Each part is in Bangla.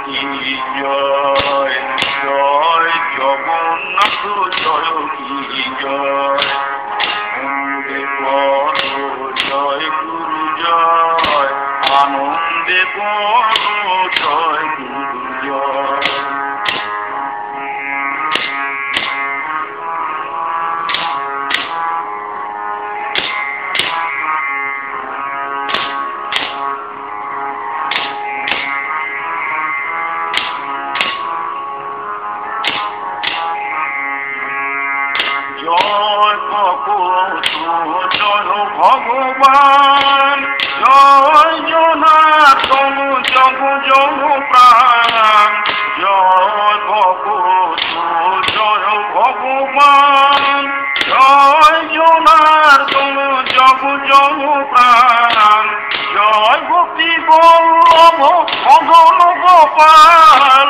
কি জয় জয় জগন্নাথ জয় কি জয় আনন্দে বলো জয় গুরু জয় আনন্দে বলো জয় গুরু জয় জয় ভগবত জয় ভগবান জয় জনার্দন জগ জগ প্রাণ জয় ভগবত জয় ভগবান জয় জনার্দন জগ জগ প্রাণ জয় ভক্তি বল্লভ মদন গোপাল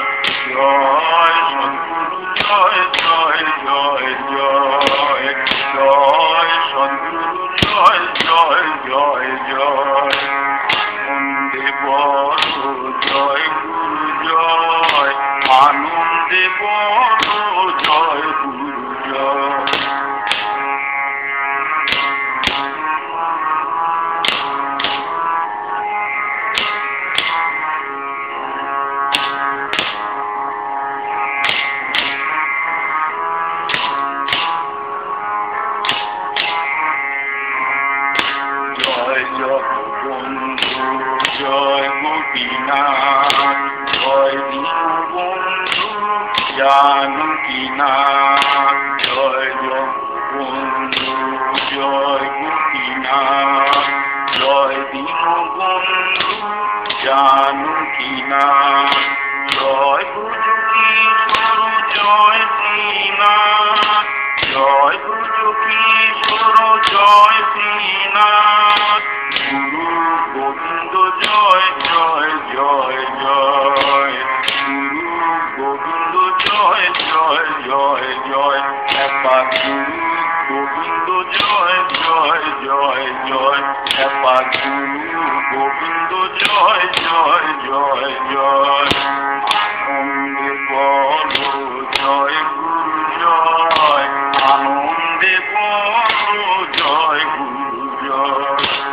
জয় সদ্গুরু জয় জয় জয় জয় জয় সদ্গুরু জয় জয় জয় জয় আনন্দে বলো জয় গুরু জয় আনন্দে বলো জয় গুরু জয় জগবন্ধু জয় গোপীনাথ জয় দীনবন্ধু জানকীনাথ জয় জগবন্ধু জয় গোপীনাথ জয় দীনবন্ধু জানকীনাথ জয় ব্রজকিশোর জয় শ্রীনাথ জয় ব্রজকিশোর জয় শ্রীনাথ গুরু গোবিন্দ জয় জয় জয় জয় গুরু গোবিন্দ জয় জয় জয় জয় এপা গুরু গোবিন্দ জয় জয় জয় জয় এপা গুরু গোবিন্দ জয় জয় জয় জয় আনন্দে বলো জয় গুরু জয় আনন্দে বলো জয় গুরু জয়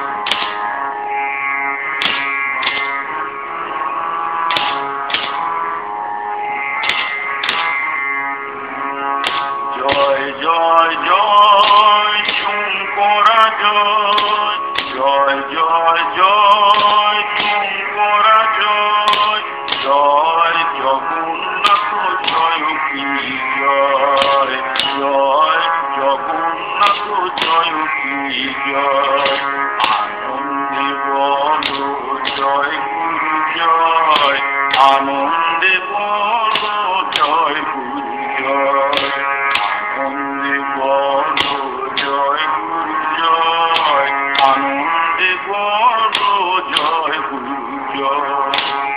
জয় জয় জয় শঙ্করা জয় জয় জয় জয় শঙ্করা জয় জয় জগন্নাথ জয় কি জয় জয় জগন্নাথ জয় কি জয় আনন্দে বলো জয় গুরু জয় আনন্দে বলো জয় গুরু জয় আনন্দে বলো জয় গুরু জয় আনন্দে বলো জয় গুরু জয়